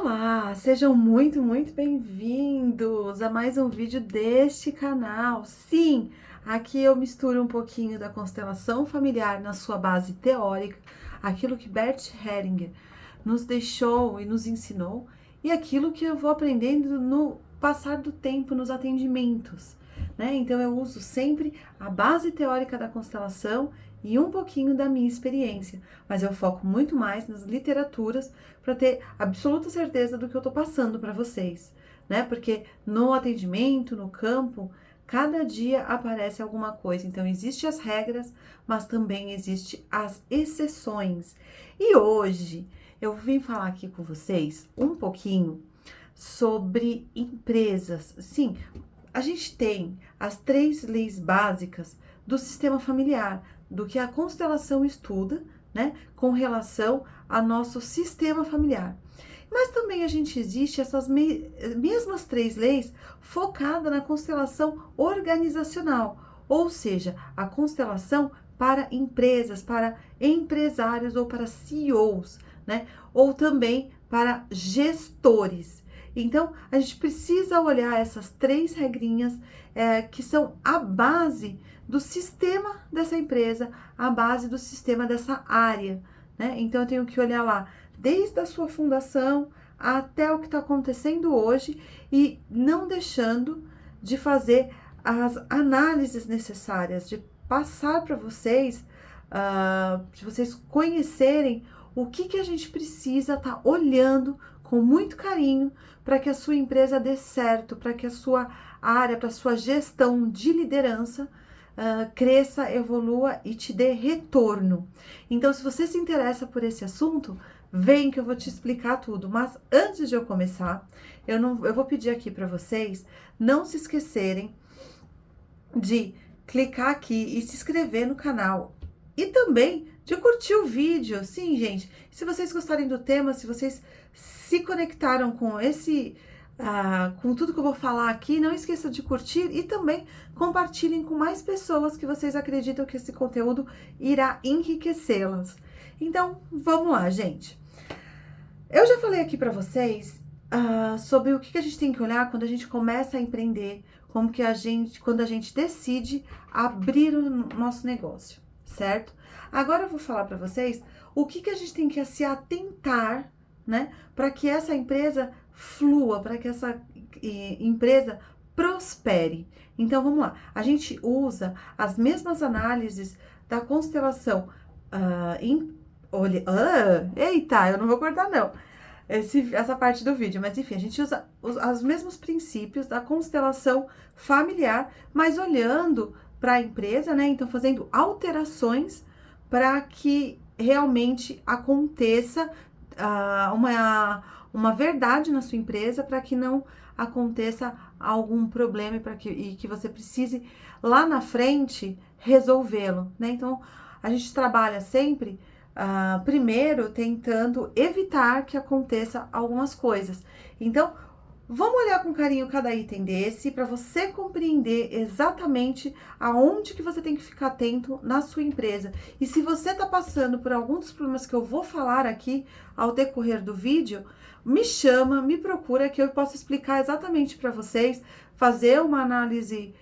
Olá, sejam muito bem-vindos a mais um vídeo deste canal. Sim, aqui eu misturo um pouquinho da constelação familiar na sua base teórica, aquilo que Bert Hellinger nos deixou e nos ensinou, e aquilo que eu vou aprendendo no passar do tempo nos atendimentos, né? Então eu uso sempre a base teórica da constelação e um pouquinho da minha experiência, mas eu foco muito mais nas literaturas para ter absoluta certeza do que eu estou passando para vocês, né? Porque no atendimento, no campo, cada dia aparece alguma coisa. Então, existem as regras, mas também existem as exceções. E hoje eu vim falar aqui com vocês um pouquinho sobre empresas. Sim, a gente tem as 3 leis básicas do sistema familiar, do que a constelação estuda, né, com relação ao nosso sistema familiar. Mas também a gente existe essas mesmas 3 leis focadas na constelação organizacional, ou seja, a constelação para empresas, para empresários ou para CEOs, né, ou também para gestores. Então, a gente precisa olhar essas 3 regrinhas que são a base do sistema dessa empresa, a base do sistema dessa área, né? Então, eu tenho que olhar lá, desde a sua fundação até o que está acontecendo hoje e não deixando de fazer as análises necessárias, de passar para vocês, de vocês conhecerem o que a gente precisa estar olhando com muito carinho para que a sua empresa dê certo, para que a sua área, para a sua gestão de liderança cresça, evolua e te dê retorno. Então, se você se interessa por esse assunto, vem que eu vou te explicar tudo. Mas antes de eu começar, eu vou pedir aqui para vocês não se esquecerem de clicar aqui e se inscrever no canal. E também de curtir o vídeo. Sim, gente, se vocês gostarem do tema, se vocês se conectaram com com tudo que eu vou falar aqui, não esqueça de curtir e também compartilhem com mais pessoas que vocês acreditam que esse conteúdo irá enriquecê-las. Então, vamos lá, gente. Eu já falei aqui para vocês sobre o que a gente tem que olhar quando a gente começa a empreender, quando a gente decide abrir o nosso negócio, certo? Agora eu vou falar para vocês o que a gente tem que se atentar, né, para que essa empresa flua, para que essa empresa prospere. Então vamos lá, a gente usa as mesmas análises da constelação. Eita, eu não vou cortar não essa parte do vídeo, mas enfim, a gente usa os mesmos princípios da constelação familiar, mas olhando para a empresa, né? Então fazendo alterações para que realmente aconteça uma verdade na sua empresa, para que não aconteça algum problema e que você precise lá na frente resolvê-lo, né? Então a gente trabalha sempre primeiro tentando evitar que aconteça algumas coisas. Então, vamos olhar com carinho cada item desse para você compreender exatamente aonde que você tem que ficar atento na sua empresa. E se você está passando por algum dos problemas que eu vou falar aqui ao decorrer do vídeo, me chama, me procura que eu posso explicar exatamente para vocês, fazer uma análise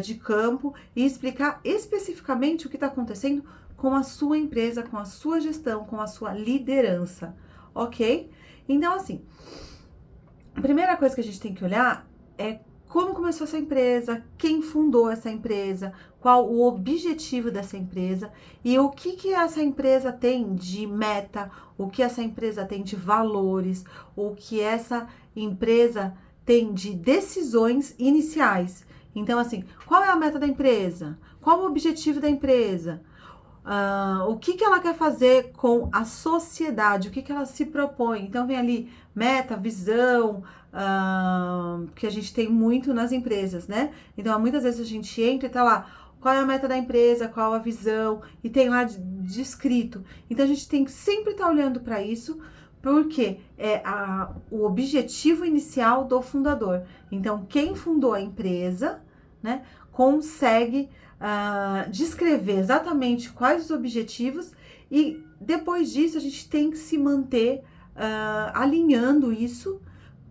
de campo e explicar especificamente o que está acontecendo com a sua empresa, com a sua gestão, com a sua liderança, ok? Então, assim, a primeira coisa que a gente tem que olhar é como começou essa empresa, quem fundou essa empresa, qual o objetivo dessa empresa e o que essa empresa tem de meta, o que essa empresa tem de valores, o que essa empresa tem de decisões iniciais. Então, assim, qual é a meta da empresa? Qual o objetivo da empresa? O que ela quer fazer com a sociedade, o que ela se propõe. Então, vem ali meta, visão, que a gente tem muito nas empresas, né? Então, muitas vezes a gente entra e tá lá, qual é a meta da empresa, qual a visão, e tem lá descrito. Então, a gente tem que sempre estar olhando para isso, porque é o objetivo inicial do fundador. Então, quem fundou a empresa, né, consegue descrever exatamente quais os objetivos e depois disso a gente tem que se manter alinhando isso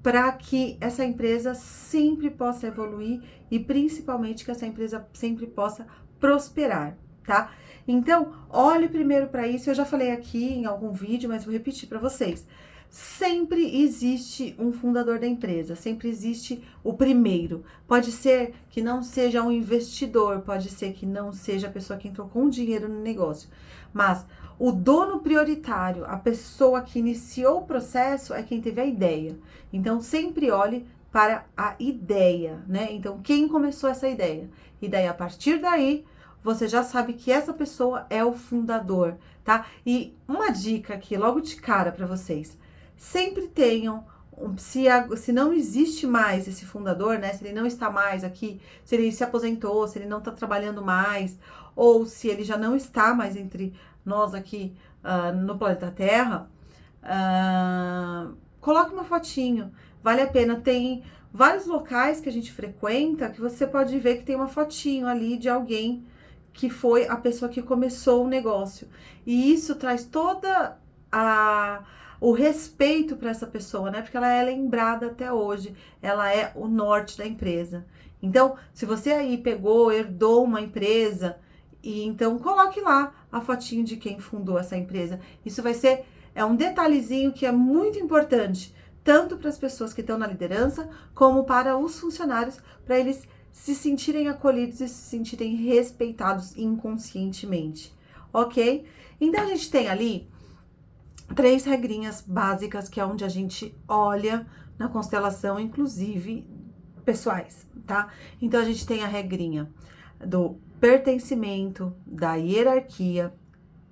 para que essa empresa sempre possa evoluir e principalmente que essa empresa sempre possa prosperar, tá? Então, olhe primeiro para isso. Eu já falei aqui em algum vídeo, mas vou repetir para vocês. Sempre existe um fundador da empresa, sempre existe o primeiro. Pode ser que não seja um investidor, pode ser que não seja a pessoa que entrou com dinheiro no negócio, mas o dono prioritário, a pessoa que iniciou o processo, é quem teve a ideia. Então, sempre olhe para a ideia, né? Então, quem começou essa ideia? E daí, a partir daí, você já sabe que essa pessoa é o fundador, tá? E uma dica aqui, logo de cara para vocês: sempre tenham, se não existe mais esse fundador, né? Se ele não está mais aqui, se ele se aposentou, se ele não está trabalhando mais, ou se ele já não está mais entre nós aqui no planeta Terra, coloque uma fotinho, vale a pena. Tem vários locais que a gente frequenta que você pode ver que tem uma fotinho ali de alguém que foi a pessoa que começou o negócio. E isso traz toda o respeito para essa pessoa, né? Porque ela é lembrada até hoje, ela é o norte da empresa. Então, se você aí pegou, herdou uma empresa, e então coloque lá a fotinho de quem fundou essa empresa. Isso vai ser um detalhezinho que é muito importante, tanto para as pessoas que estão na liderança, como para os funcionários, para eles se sentirem acolhidos e se sentirem respeitados inconscientemente, ok? Então a gente tem ali 3 regrinhas básicas, que é onde a gente olha na constelação, inclusive pessoais, tá? Então a gente tem a regrinha do pertencimento, da hierarquia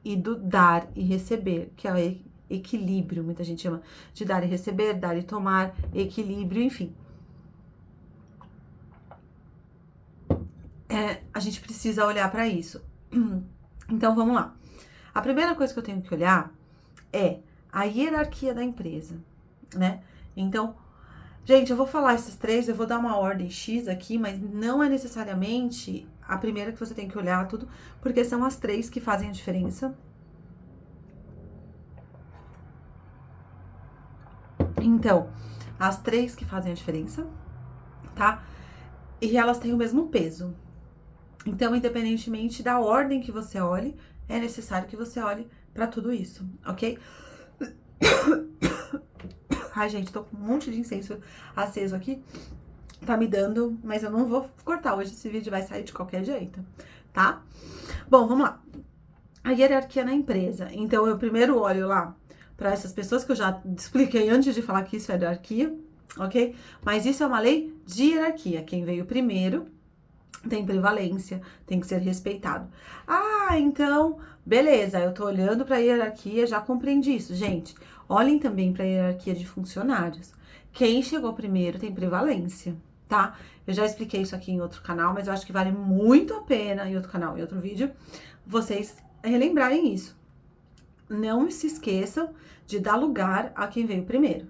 e do dar e receber, que é o equilíbrio, muita gente chama de dar e receber, dar e tomar, equilíbrio, enfim. A gente precisa olhar para isso. Então vamos lá. A primeira coisa que eu tenho que olhar é a hierarquia da empresa, né? Então, gente, eu vou falar essas 3, eu vou dar uma ordem X aqui, mas não é necessariamente a primeira que você tem que olhar tudo, porque são as 3 que fazem a diferença. Então, as 3 que fazem a diferença, tá? E elas têm o mesmo peso. Então, independentemente da ordem que você olhe, é necessário que você olhe para tudo isso, ok? Ai, gente, tô com um monte de incenso aceso aqui. Tá me dando, mas eu não vou cortar hoje, esse vídeo vai sair de qualquer jeito, tá? Bom, vamos lá. A hierarquia na empresa. Então, eu primeiro olho lá para essas pessoas que eu já expliquei antes de falar que isso é hierarquia, ok? Mas isso é uma lei de hierarquia. Quem veio primeiro tem prevalência, tem que ser respeitado. Ah, então, beleza, eu tô olhando para a hierarquia, já compreendi isso. Gente, olhem também para a hierarquia de funcionários. Quem chegou primeiro tem prevalência, tá? Eu já expliquei isso aqui em outro canal, mas eu acho que vale muito a pena, em outro canal, em outro vídeo, vocês relembrarem isso. Não se esqueçam de dar lugar a quem veio primeiro,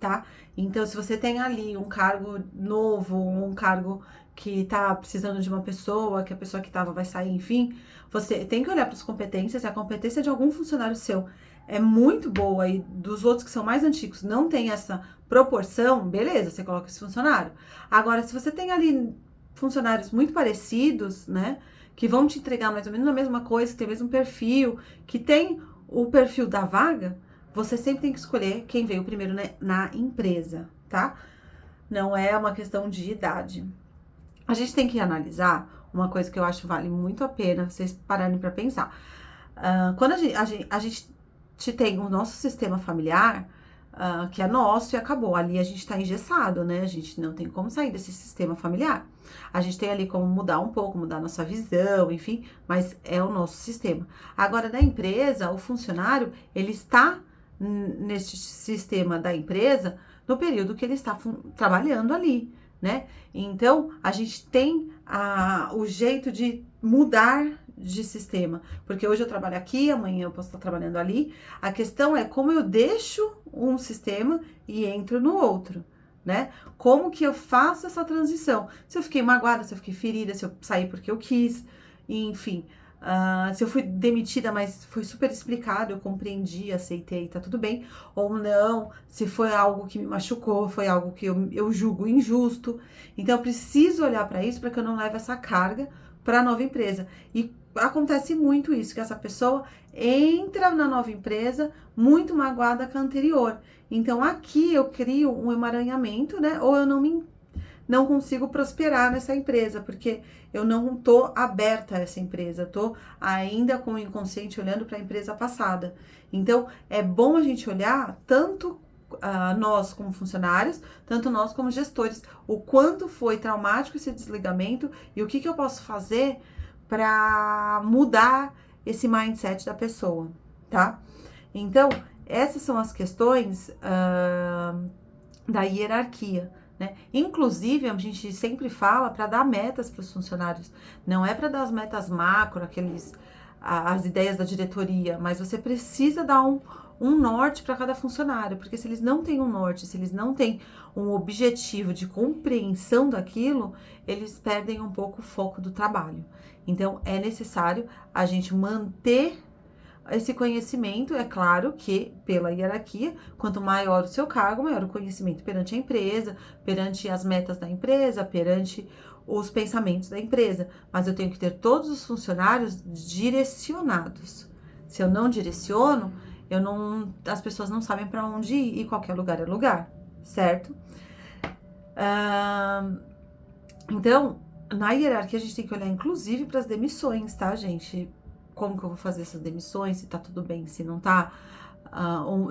tá? Então, se você tem ali um cargo novo, um cargo que tá precisando de uma pessoa, que a pessoa que tava vai sair, enfim, você tem que olhar para as competências. Se a competência de algum funcionário seu é muito boa e dos outros que são mais antigos não tem essa proporção, beleza, você coloca esse funcionário. Agora, se você tem ali funcionários muito parecidos, né, que vão te entregar mais ou menos a mesma coisa, que tem o mesmo perfil, que tem o perfil da vaga, você sempre tem que escolher quem veio primeiro, né, na empresa, tá? Não é uma questão de idade. A gente tem que analisar uma coisa que eu acho vale muito a pena vocês pararem para pensar. Quando a gente tem o nosso sistema familiar, que é nosso e acabou. Ali a gente tá engessado, né? A gente não tem como sair desse sistema familiar. A gente tem ali como mudar um pouco, mudar nossa visão, enfim, mas é o nosso sistema. Agora, da empresa, o funcionário, ele está nesse sistema da empresa no período que ele está trabalhando ali, né? Então, a gente tem o jeito de mudar de sistema, porque hoje eu trabalho aqui, amanhã eu posso estar trabalhando ali. A questão é como eu deixo um sistema e entro no outro, né? Como que eu faço essa transição? Se eu fiquei magoada, se eu fiquei ferida, se eu saí porque eu quis, enfim. Se eu fui demitida, mas foi super explicado, eu compreendi, aceitei, tá tudo bem. Ou não, se foi algo que me machucou, foi algo que eu julgo injusto. Então, eu preciso olhar para isso para que eu não leve essa carga para a nova empresa. E acontece muito isso, que essa pessoa entra na nova empresa muito magoada com a anterior. Então, aqui eu crio um emaranhamento, né? Ou eu não consigo prosperar nessa empresa, porque eu não tô aberta a essa empresa, tô ainda com o inconsciente olhando para a empresa passada. Então, é bom a gente olhar tanto nós como funcionários, tanto nós como gestores, o quanto foi traumático esse desligamento e o que, que eu posso fazer para mudar esse mindset da pessoa, tá? Então, essas são as questões da hierarquia. Né? Inclusive, a gente sempre fala para dar metas para os funcionários. Não é para dar as metas macro, as ideias da diretoria, mas você precisa dar um norte para cada funcionário, porque se eles não têm um norte, se eles não têm um objetivo de compreensão daquilo, eles perdem um pouco o foco do trabalho. Então, é necessário a gente manter esse conhecimento. É claro que, pela hierarquia, quanto maior o seu cargo, maior o conhecimento perante a empresa, perante as metas da empresa, perante os pensamentos da empresa. Mas eu tenho que ter todos os funcionários direcionados. Se eu não direciono, as pessoas não sabem para onde ir, e qualquer lugar é lugar, certo? Então, na hierarquia, a gente tem que olhar, inclusive, para as demissões, tá, gente? Como que eu vou fazer essas demissões, se tá tudo bem, se não tá,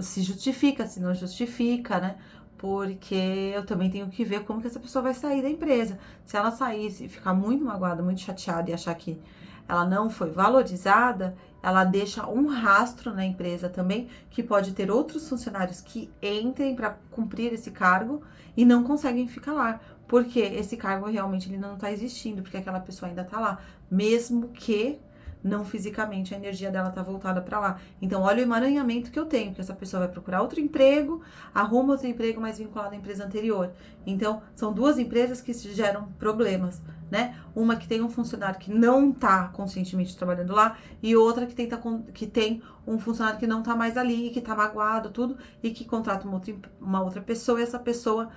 se justifica, se não justifica, né? Porque eu também tenho que ver como que essa pessoa vai sair da empresa. Se ela sair, se ficar muito magoada, muito chateada e achar que ela não foi valorizada, ela deixa um rastro na empresa também, que pode ter outros funcionários que entrem para cumprir esse cargo e não conseguem ficar lá, porque esse cargo realmente ele não está existindo, porque aquela pessoa ainda está lá, mesmo que não fisicamente a energia dela tá voltada para lá. Então, olha o emaranhamento que eu tenho, que essa pessoa vai procurar outro emprego, arruma outro emprego mais vinculado à empresa anterior. Então, são duas empresas que geram problemas, né? Uma que tem um funcionário que não tá conscientemente trabalhando lá e outra que tem um funcionário que não tá mais ali, que tá magoado, tudo, e que contrata uma outra pessoa e essa pessoa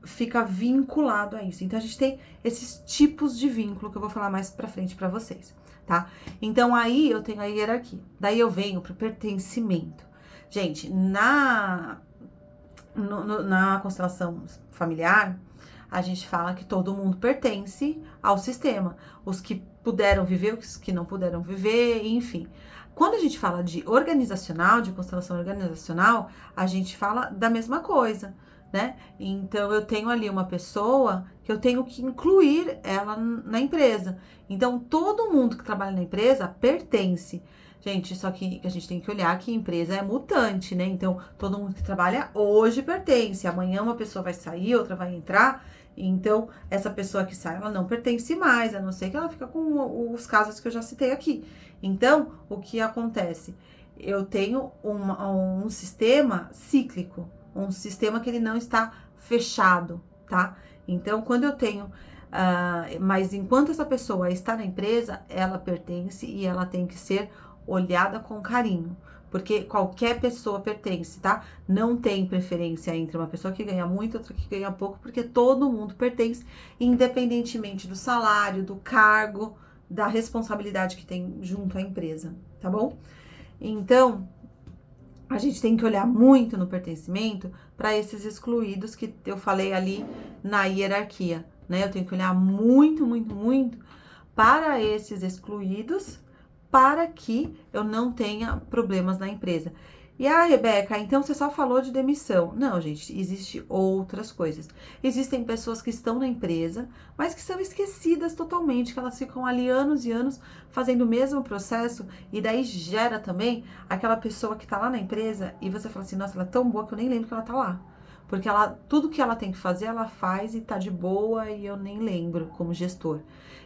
fica vinculado a isso. Então, a gente tem esses tipos de vínculo que eu vou falar mais pra frente pra vocês, tá? Então, aí eu tenho a hierarquia. Daí eu venho pro pertencimento. Gente, na constelação familiar, a gente fala que todo mundo pertence ao sistema. Os que puderam viver, os que não puderam viver, enfim. Quando a gente fala de organizacional, de constelação organizacional, a gente fala da mesma coisa, né? Então, eu tenho ali uma pessoa que eu tenho que incluir ela na empresa. Então, todo mundo que trabalha na empresa pertence. Gente, só que a gente tem que olhar que a empresa é mutante, né? Então, todo mundo que trabalha hoje pertence. Amanhã uma pessoa vai sair, outra vai entrar. Então, essa pessoa que sai, ela não pertence mais, a não ser que ela fica com os casos que eu já citei aqui. Então, o que acontece? Eu tenho um sistema cíclico, um sistema que ele não está fechado, tá? Então, quando eu tenho... mas enquanto essa pessoa está na empresa, ela pertence e ela tem que ser olhada com carinho, porque qualquer pessoa pertence, tá? Não tem preferência entre uma pessoa que ganha muito e outra que ganha pouco, porque todo mundo pertence, independentemente do salário, do cargo, da responsabilidade que tem junto à empresa, tá bom? Então, a gente tem que olhar muito no pertencimento para esses excluídos que eu falei ali na hierarquia, né? Eu tenho que olhar muito, muito, muito para esses excluídos, para que eu não tenha problemas na empresa. E Rebeca, então você só falou de demissão. Não, gente, existem outras coisas. Existem pessoas que estão na empresa, mas que são esquecidas totalmente, que elas ficam ali anos e anos fazendo o mesmo processo, e daí gera também aquela pessoa que tá lá na empresa e você fala assim, nossa, ela é tão boa que eu nem lembro que ela tá lá. Porque tudo que ela tem que fazer, ela faz e tá de boa e eu nem lembro como gestor.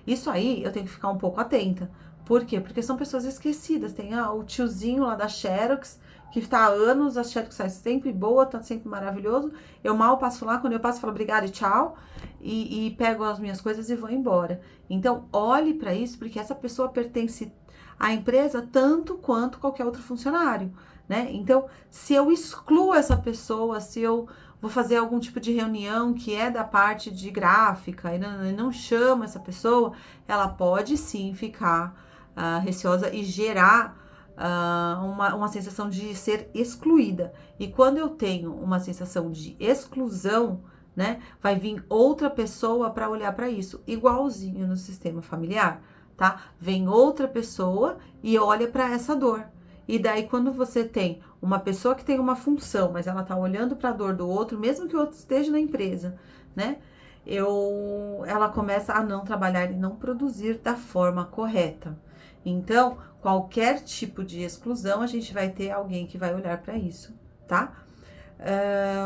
Isso aí eu tenho que ficar um pouco atenta. Por quê? Porque são pessoas esquecidas. Tem o tiozinho lá da Xerox, que está há anos, a Xerox sai sempre boa, tá sempre maravilhoso. Eu mal passo lá, quando eu passo, eu falo obrigada e tchau, e pego as minhas coisas e vou embora. Então, olhe para isso, porque essa pessoa pertence a empresa tanto quanto qualquer outro funcionário, né? Então, se eu excluo essa pessoa, se eu vou fazer algum tipo de reunião que é da parte de gráfica e não chamo essa pessoa, ela pode sim ficar receosa e gerar uma sensação de ser excluída. E quando eu tenho uma sensação de exclusão, né, vai vir outra pessoa para olhar para isso, igualzinho no sistema familiar, tá? Vem outra pessoa e olha para essa dor. E daí, quando você tem uma pessoa que tem uma função, mas ela tá olhando para a dor do outro, mesmo que o outro esteja na empresa, né? Ela começa a não trabalhar e não produzir da forma correta. Então, qualquer tipo de exclusão, a gente vai ter alguém que vai olhar para isso, tá?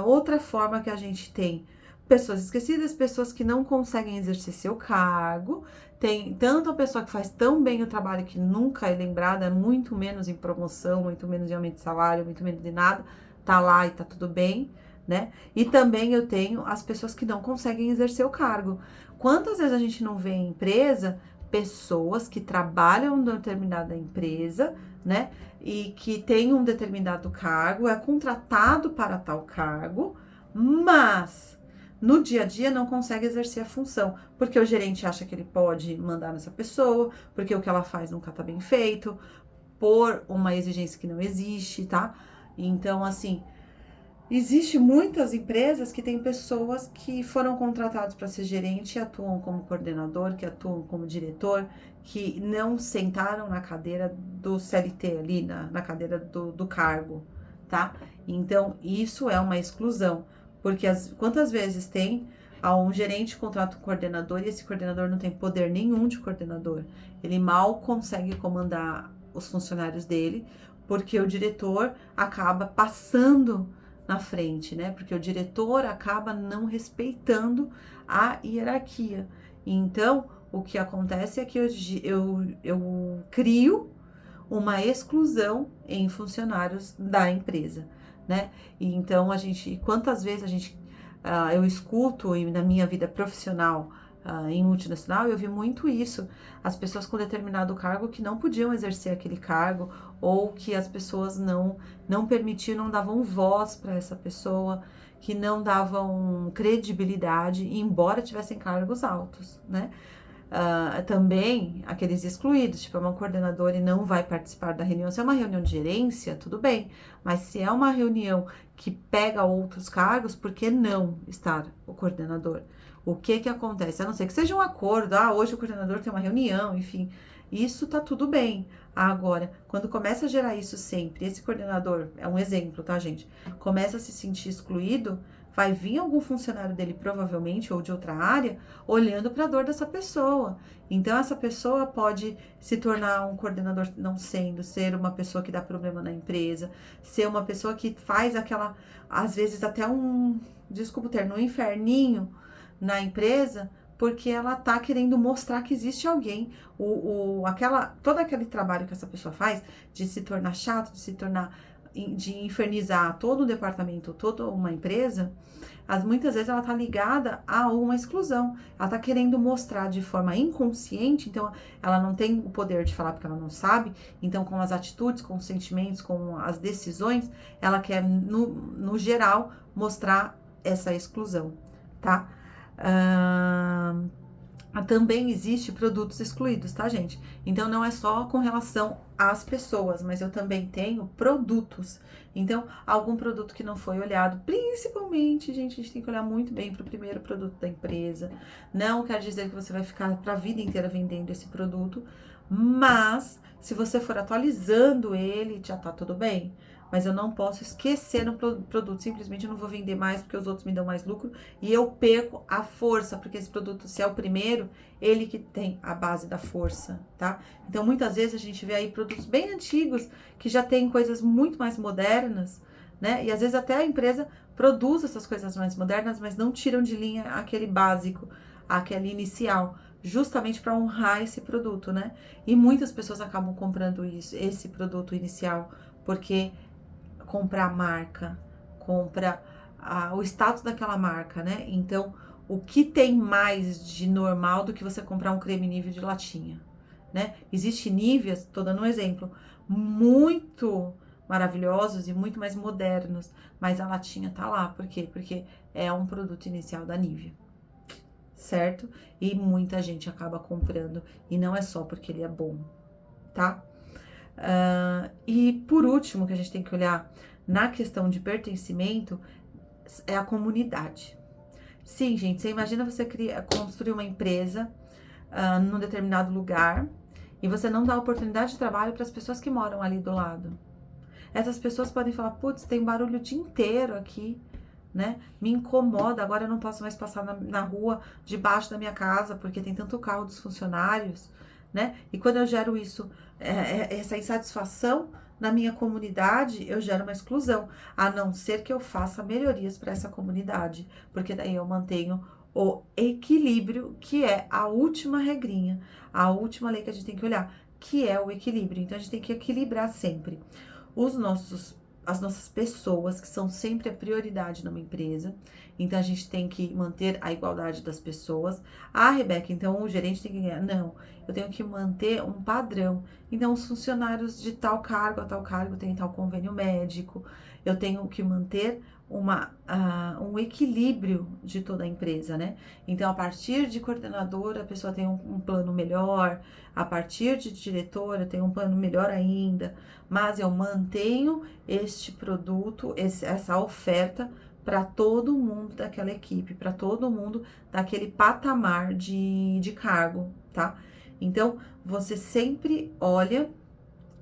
Outra forma que a gente tem pessoas esquecidas, pessoas que não conseguem exercer seu cargo. Tem tanto a pessoa que faz tão bem o trabalho que nunca é lembrada, muito menos em promoção, muito menos em aumento de salário, muito menos de nada, tá lá e tá tudo bem, né? E também eu tenho as pessoas que não conseguem exercer o cargo. Quantas vezes a gente não vê em empresa pessoas que trabalham em determinada empresa, né? E que tem um determinado cargo, é contratado para tal cargo, mas no dia a dia não consegue exercer a função, porque o gerente acha que ele pode mandar nessa pessoa, porque o que ela faz nunca tá bem feito, por uma exigência que não existe, tá? Então, assim, existe muitas empresas que têm pessoas que foram contratadas para ser gerente e atuam como coordenador, que atuam como diretor, que não sentaram na cadeira do CLT ali, na cadeira do cargo, tá? Então, isso é uma exclusão, porque quantas vezes tem um gerente contrata um coordenador e esse coordenador não tem poder nenhum de coordenador, ele mal consegue comandar os funcionários dele, porque o diretor acaba passando na frente, né? Porque o diretor acaba não respeitando a hierarquia. Então, o que acontece é que eu crio uma exclusão em funcionários da empresa, né? E então, quantas vezes eu escuto na minha vida profissional, em multinacional, eu vi muito isso. As pessoas com determinado cargo que não podiam exercer aquele cargo, ou que as pessoas não permitiam, não davam voz para essa pessoa, que não davam credibilidade, embora tivessem cargos altos, né? Também aqueles excluídos, tipo, é uma coordenadora e não vai participar da reunião. Se é uma reunião de gerência, tudo bem, mas se é uma reunião que pega outros cargos, por que não estar o coordenador? O que que acontece? A não ser que seja um acordo, hoje o coordenador tem uma reunião, enfim, isso tá tudo bem. Agora, quando começa a gerar isso sempre, esse coordenador, é um exemplo, tá, gente? Começa a se sentir excluído, vai vir algum funcionário dele, provavelmente, ou de outra área, olhando para a dor dessa pessoa. Então, essa pessoa pode se tornar um coordenador não sendo, ser uma pessoa que dá problema na empresa, ser uma pessoa que faz aquela, às vezes até desculpa o termo, um inferninho na empresa, porque ela tá querendo mostrar que existe alguém. Todo aquele trabalho que essa pessoa faz, de se tornar chato, de infernizar todo o departamento, toda uma empresa, muitas vezes ela tá ligada a uma exclusão. Ela tá querendo mostrar de forma inconsciente, então ela não tem o poder de falar porque ela não sabe, então com as atitudes, com os sentimentos, com as decisões, ela quer, no geral, mostrar essa exclusão, tá? Também existe produtos excluídos, tá, gente? Então, não é só com relação às pessoas, mas eu também tenho produtos. Então, algum produto que não foi olhado, principalmente, gente, a gente tem que olhar muito bem para o primeiro produto da empresa. Não quer dizer que você vai ficar para a vida inteira vendendo esse produto, mas se você for atualizando ele, já tá tudo bem. Mas eu não posso esquecer um produto, simplesmente eu não vou vender mais porque os outros me dão mais lucro e eu perco a força, porque esse produto, se é o primeiro, ele que tem a base da força, tá? Então, muitas vezes a gente vê aí produtos bem antigos que já tem coisas muito mais modernas, né? E às vezes até a empresa produz essas coisas mais modernas, mas não tiram de linha aquele básico, aquele inicial, justamente para honrar esse produto, né? E muitas pessoas acabam comprando esse produto inicial, porque compra a marca, compra o status daquela marca, né? Então, o que tem mais de normal do que você comprar um creme nível de latinha? né? Existe Niveas, tô dando um exemplo, muito maravilhosos e muito mais modernos, mas a latinha tá lá, por quê? Porque é um produto inicial da Nivea, certo? E muita gente acaba comprando, e não é só porque ele é bom, tá? E por último, que a gente tem que olhar na questão de pertencimento, é a comunidade. Sim, gente, você imagina você construir uma empresa num determinado lugar e você não dá oportunidade de trabalho para as pessoas que moram ali do lado. Essas pessoas podem falar, putz, tem barulho o dia inteiro aqui, né? Me incomoda, agora eu não posso mais passar na rua debaixo da minha casa porque tem tanto carro dos funcionários, né? E quando eu gero isso, essa insatisfação na minha comunidade, eu gero uma exclusão, a não ser que eu faça melhorias para essa comunidade, porque daí eu mantenho o equilíbrio, que é a última regrinha, a última lei que a gente tem que olhar, que é o equilíbrio. Então a gente tem que equilibrar sempre as nossas pessoas, que são sempre a prioridade numa empresa. Então, a gente tem que manter a igualdade das pessoas. Ah, Rebeca, então o gerente tem que ganhar. Não, eu tenho que manter um padrão. Então, os funcionários de tal cargo a tal cargo têm tal convênio médico. Eu tenho que manter um equilíbrio de toda a empresa, né? Então, a partir de coordenador, a pessoa tem um plano melhor. A partir de diretor, eu tenho um plano melhor ainda. Mas eu mantenho este produto, essa oferta para todo mundo daquela equipe, para todo mundo daquele patamar de cargo, tá? Então, você sempre olha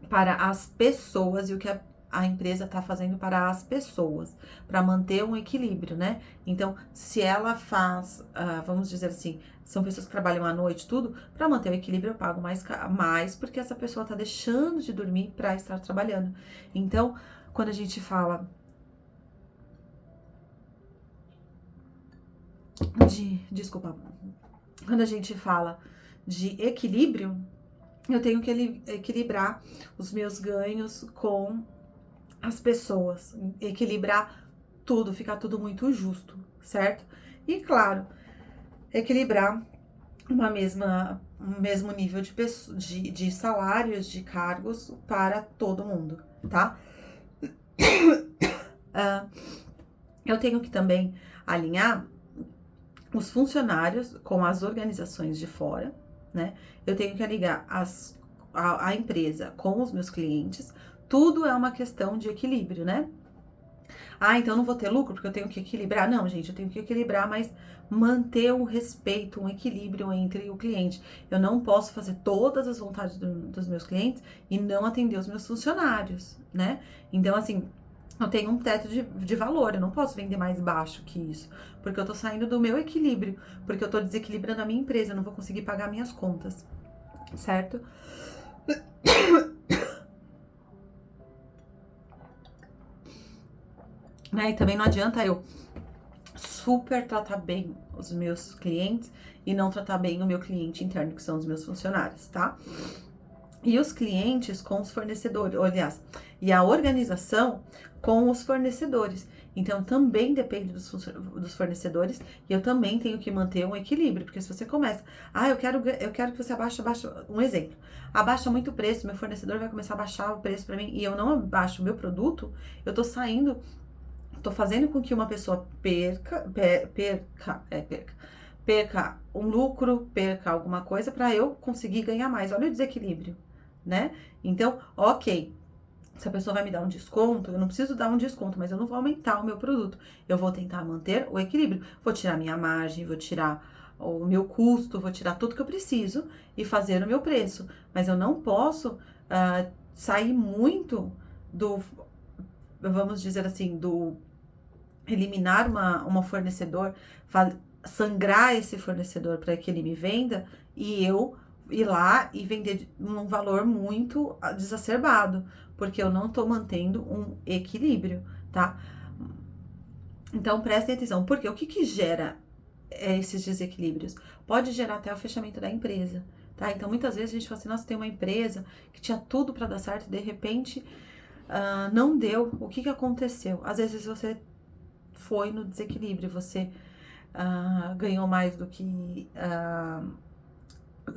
para as pessoas e o que a empresa está fazendo para as pessoas, para manter um equilíbrio, né? Então, se ela faz, vamos dizer assim, são pessoas que trabalham à noite, tudo, para manter o equilíbrio eu pago mais porque essa pessoa está deixando de dormir para estar trabalhando. Então, quando a gente fala desculpa, quando a gente fala de equilíbrio, eu tenho que equilibrar os meus ganhos com as pessoas, equilibrar tudo, ficar tudo muito justo, certo? E claro, equilibrar um mesmo nível de salários, de cargos para todo mundo, tá? Eu tenho que também alinhar os funcionários com as organizações de fora, né? Eu tenho que ligar a empresa com os meus clientes. Tudo é uma questão de equilíbrio, né? Ah, então eu não vou ter lucro porque eu tenho que equilibrar. Não, gente, eu tenho que equilibrar, mas manter o respeito, um equilíbrio entre o cliente. Eu não posso fazer todas as vontades dos meus clientes e não atender os meus funcionários, né? Então, assim, eu tenho um teto de valor, eu não posso vender mais baixo que isso, porque eu tô saindo do meu equilíbrio, porque eu tô desequilibrando a minha empresa, eu não vou conseguir pagar minhas contas, certo? Né? E também não adianta eu super tratar bem os meus clientes e não tratar bem o meu cliente interno, que são os meus funcionários, tá? E os clientes com os fornecedores, aliás, e a organização com os fornecedores. Então, também depende dos fornecedores e eu também tenho que manter um equilíbrio, porque se você começa, eu quero que você abaixe, um exemplo, abaixa muito o preço, meu fornecedor vai começar a baixar o preço para mim e eu não abaixo o meu produto, eu tô fazendo com que uma pessoa perca um lucro, perca alguma coisa para eu conseguir ganhar mais. Olha o desequilíbrio, né? Então, ok, se a pessoa vai me dar um desconto, eu não preciso dar um desconto, mas eu não vou aumentar o meu produto. Eu vou tentar manter o equilíbrio. Vou tirar minha margem, vou tirar o meu custo, vou tirar tudo que eu preciso e fazer o meu preço. Mas eu não posso sair muito do, vamos dizer assim, do eliminar uma fornecedor, sangrar esse fornecedor para que ele me venda e eu ir lá e vender num valor muito desacerbado, porque eu não tô mantendo um equilíbrio, tá? Então prestem atenção, porque o que gera esses desequilíbrios? Pode gerar até o fechamento da empresa, tá? Então muitas vezes a gente fala assim, nossa, tem uma empresa que tinha tudo para dar certo e de repente não deu. O que aconteceu? Às vezes você foi no desequilíbrio, você ganhou mais do que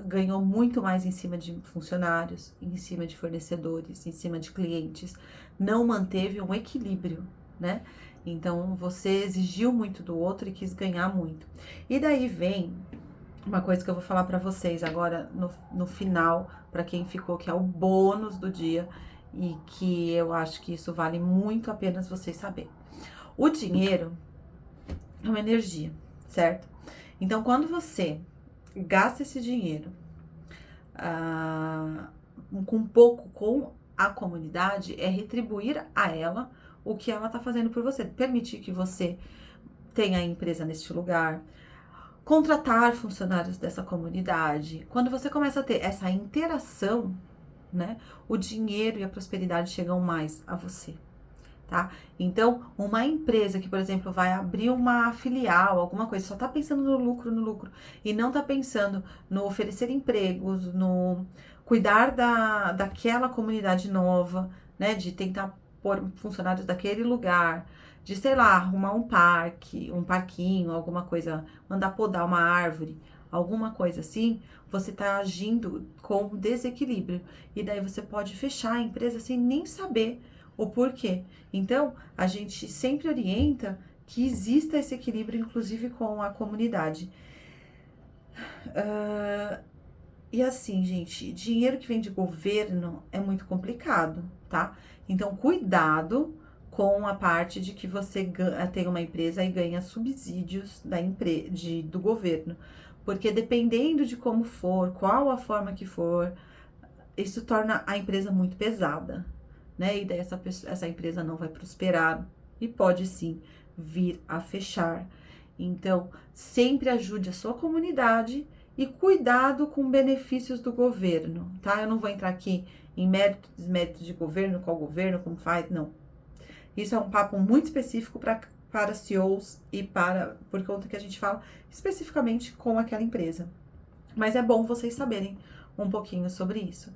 ganhou muito mais em cima de funcionários, em cima de fornecedores, em cima de clientes, não manteve um equilíbrio, né? Então você exigiu muito do outro e quis ganhar muito. E daí vem uma coisa que eu vou falar para vocês agora no final, para quem ficou, que é o bônus do dia e que eu acho que isso vale muito a pena vocês saberem. O dinheiro é uma energia, certo? Então, quando você gasta esse dinheiro com pouco com a comunidade, é retribuir a ela o que ela tá fazendo por você, permitir que você tenha a empresa neste lugar, contratar funcionários dessa comunidade. Quando você começa a ter essa interação, né, o dinheiro e a prosperidade chegam mais a você, tá? Então, uma empresa que, por exemplo, vai abrir uma filial, alguma coisa, só tá pensando no lucro, e não tá pensando no oferecer empregos, no cuidar daquela comunidade nova, né, de tentar pôr funcionários daquele lugar, de, sei lá, arrumar um parque, um parquinho, alguma coisa, mandar podar uma árvore, alguma coisa assim, você tá agindo com desequilíbrio. E daí você pode fechar a empresa sem nem saber o porquê. Então, a gente sempre orienta que exista esse equilíbrio, inclusive com a comunidade. E assim, gente, dinheiro que vem de governo é muito complicado, tá? Então, cuidado com a parte de que você tem uma empresa e ganha subsídios do governo. Porque dependendo de como for, qual a forma que for, isso torna a empresa muito pesada, né? E daí essa empresa não vai prosperar e pode sim vir a fechar. Então, sempre ajude a sua comunidade e cuidado com benefícios do governo, tá? Eu não vou entrar aqui em mérito, desmérito de governo, qual governo, como faz, não. Isso é um papo muito específico para CEOs e por conta que a gente fala especificamente com aquela empresa. Mas é bom vocês saberem um pouquinho sobre isso.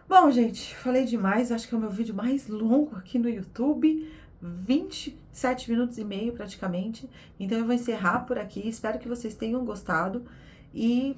Bom, gente, falei demais, acho que é o meu vídeo mais longo aqui no YouTube, 27 minutos e meio praticamente, então eu vou encerrar por aqui, espero que vocês tenham gostado e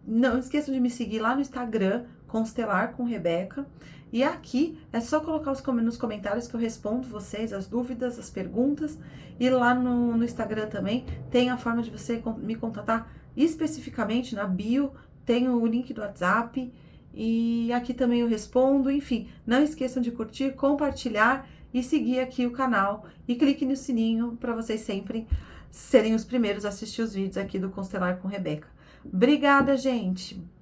não esqueçam de me seguir lá no Instagram, Constelar com Rebeca, e aqui é só colocar nos comentários que eu respondo vocês, as dúvidas, as perguntas, e lá no Instagram também tem a forma de você me contatar especificamente na bio, tem o link do WhatsApp, e aqui também eu respondo, enfim, não esqueçam de curtir, compartilhar e seguir aqui o canal e clique no sininho para vocês sempre serem os primeiros a assistir os vídeos aqui do Constelar com Rebeca. Obrigada, gente!